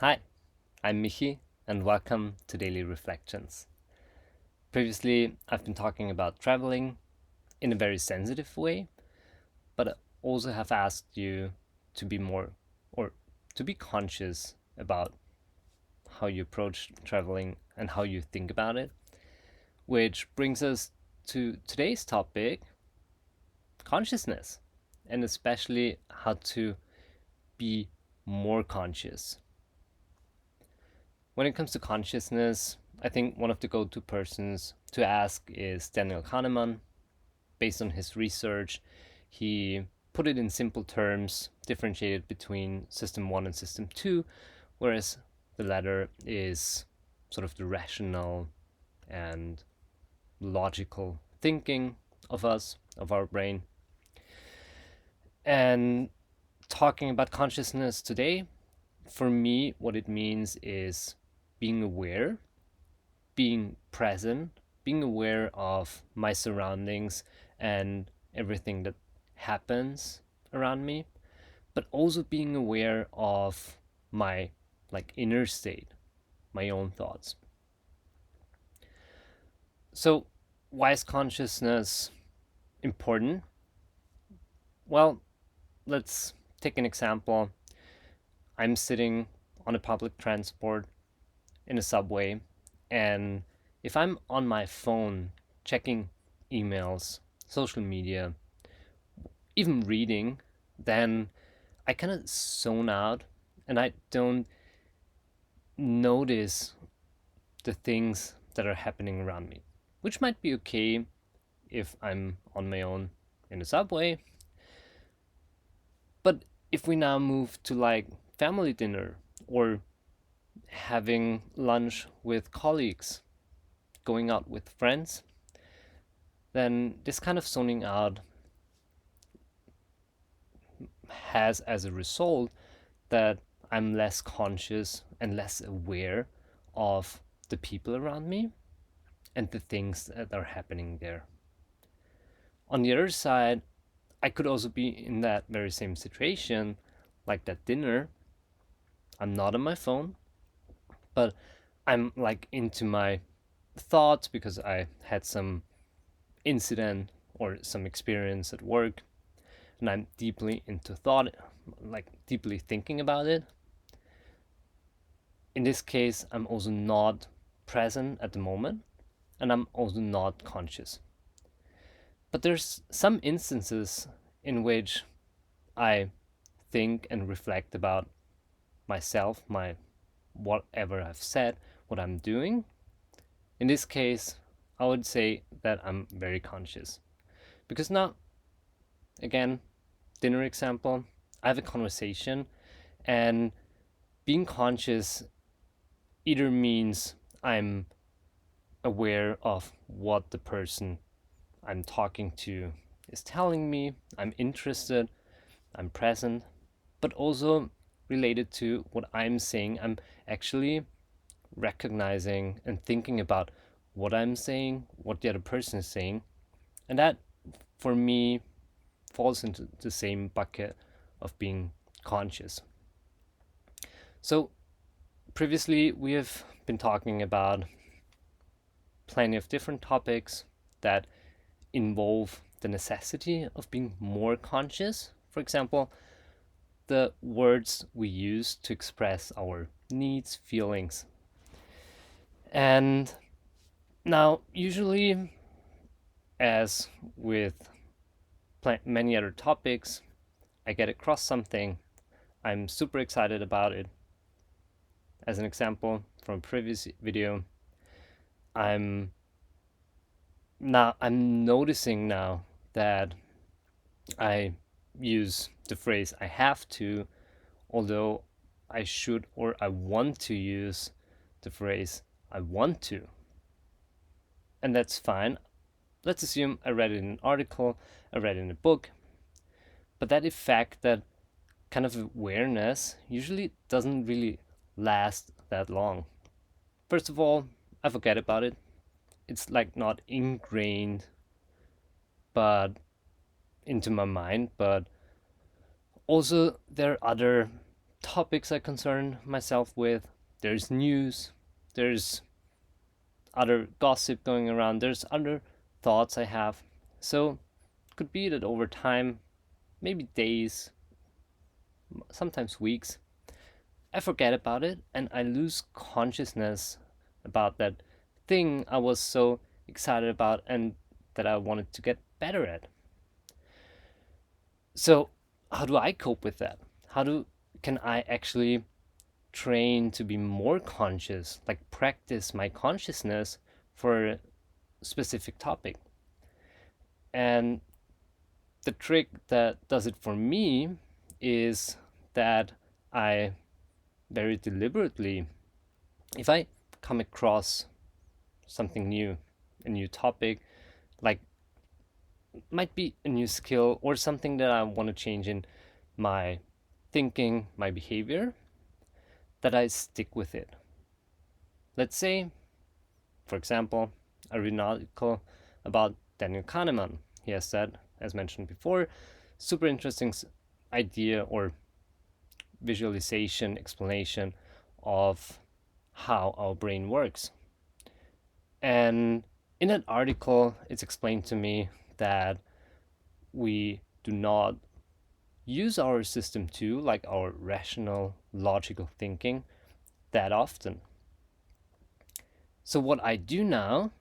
Hi, I'm Michi, and welcome to Daily Reflections. Previously, I've been talking about traveling in a very sensitive way, but I also have asked you to be more or to be conscious about how you approach traveling and how you think about it, which brings us to today's topic consciousness, and especially how to be more conscious. When it comes to consciousness, I think one of the go to persons to ask is Daniel Kahneman. Based on his research, he put it in simple terms, differentiated between System 1 and System 2, whereas the latter is sort of the rational and logical thinking of us, of our brain. And talking about consciousness today, for me, what it means is being aware, being present, being aware of my surroundings and everything that happens around me, but also being aware of my inner state, my own thoughts. So, why is consciousness important? Well, let's take an example. I'm sitting on a public transport in a subway, and if I'm on my phone checking emails, social media, even reading, then I kind of zone out and I don't notice the things that are happening around me, which might be okay if I'm on my own in the subway. But if we now move to family dinner or having lunch with colleagues, going out with friends, then this kind of zoning out has as a result that I'm less conscious and less aware of the people around me and the things that are happening there. On the other side, I could also be in that very same situation, like that dinner. I'm not on my phone, but I'm into my thoughts because I had some incident or some experience at work, and I'm deeply into thought, deeply thinking about it. In this case, I'm also not present at the moment, and I'm also not conscious. But there's some instances in which I think and reflect about myself, my whatever I've said, what I'm doing. In this case, I would say that I'm very conscious. Because now, again, dinner example, I have a conversation, and being conscious either means I'm aware of what the person I'm talking to is telling me, I'm interested, I'm present, but also related to what I'm saying, I'm actually recognizing and thinking about what I'm saying, what the other person is saying. And that, for me, falls into the same bucket of being conscious. So, previously, we have been talking about plenty of different topics that involve the necessity of being more conscious. For example, the words we use to express our needs, feelings. And now, usually, as with many other topics, I get across something, I'm super excited about it. As an example from a previous video, I'm I'm noticing now that I use the phrase I have to, although I should or I want to use the phrase I want to. And that's fine. Let's assume I read it in an article, I read it in a book, but that effect, that kind of awareness, usually doesn't really last that long. First of all, I forget about it. It's not ingrained but into my mind, but also there are other topics I concern myself with, there's news, there's other gossip going around, there's other thoughts I have. So it could be that over time, maybe days, sometimes weeks, I forget about it and I lose consciousness about that thing I was so excited about and that I wanted to get better at. So, how do I cope with that? How do can I actually train to be more conscious, like practice my consciousness for a specific topic? And the trick that does it for me is that I very deliberately, if I come across something new, a new topic, like might be a new skill or something that I want to change in my thinking, my behavior, that I stick with it. Let's say, for example, I read an article about Daniel Kahneman. He has said, as mentioned before, super interesting idea or visualization explanation of how our brain works. And in that article, it's explained to me that we do not use our system 2, like our rational, logical thinking, that often. So, what I do now,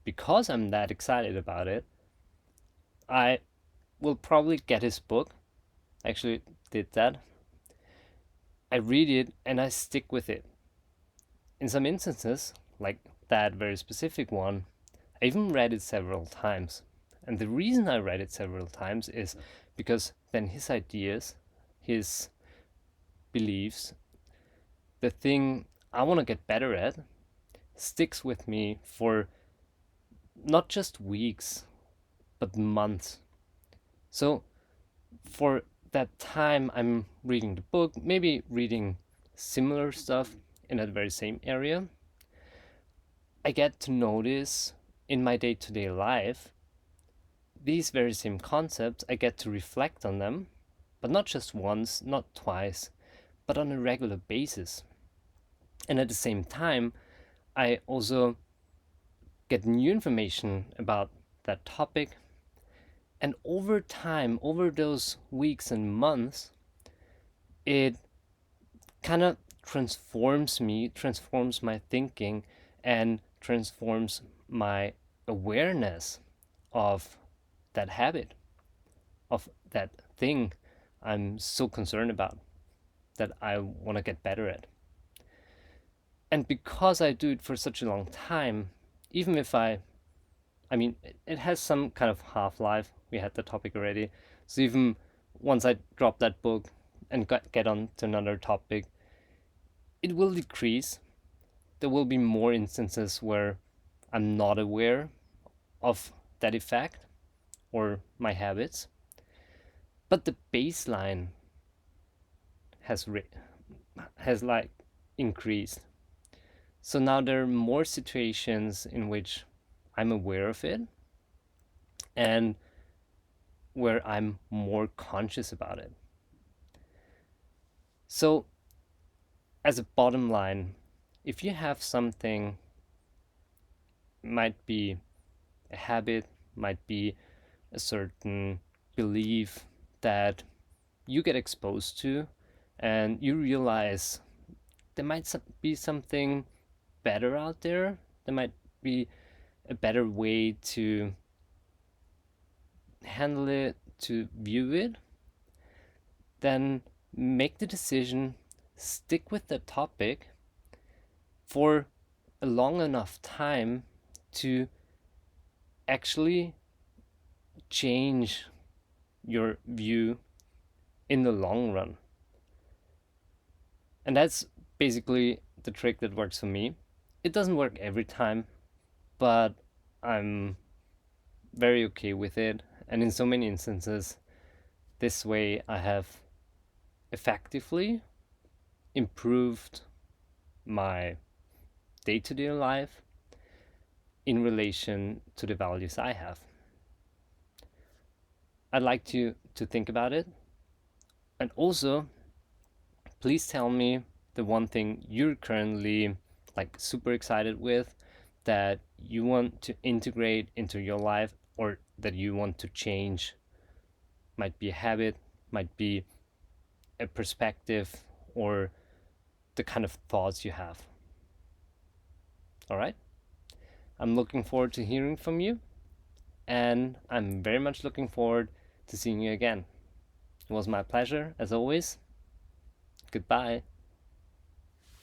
because I'm that excited about it, I will probably get his book. I actually did that. I read it and I stick with it. In some instances, like that very specific one, I even read it several times. And the reason I read it several times is because then his ideas, his beliefs, the thing I want to get better at sticks with me for not just weeks, but months. So for that time, I'm reading the book, maybe reading similar stuff in that very same area. I get to notice in my day to day life these very same concepts. I get to reflect on them, but not just once, not twice, but on a regular basis. And at the same time, I also get new information about that topic. And over time, over those weeks and months, it kind of transforms me, transforms my thinking, and transforms my awareness of that habit, of that thing I'm so concerned about, that I want to get better at. And because I do it for such a long time, even if I mean, it has some kind of half life. We had the topic already. So even once I drop that book and get on to another topic, it will decrease. There will be more instances where I'm not aware of that effect or my habits. But the baseline has has like increased. So now there are more situations in which I'm aware of it and where I'm more conscious about it. So, as a bottom line, if you have something, might be a habit, might be a certain belief that you get exposed to, and you realize there might be something better out there, there might be a better way to handle it, to view it, then make the decision, stick with the topic for a long enough time to actually change your view in the long run. And that's basically the trick that works for me. It doesn't work every time, but I'm very okay with it. And in so many instances, this way I have effectively improved my day to day life in relation to the values I have. I'd like to think about it. And also, Please tell me the one thing you're currently like super excited with, that you want to integrate into your life, or that you want to change. Might be a habit, might be a perspective, or the kind of thoughts you have. All right? I'm looking forward to hearing from you, and I'm very much looking forward to seeing you again. It was my pleasure, as always. Goodbye.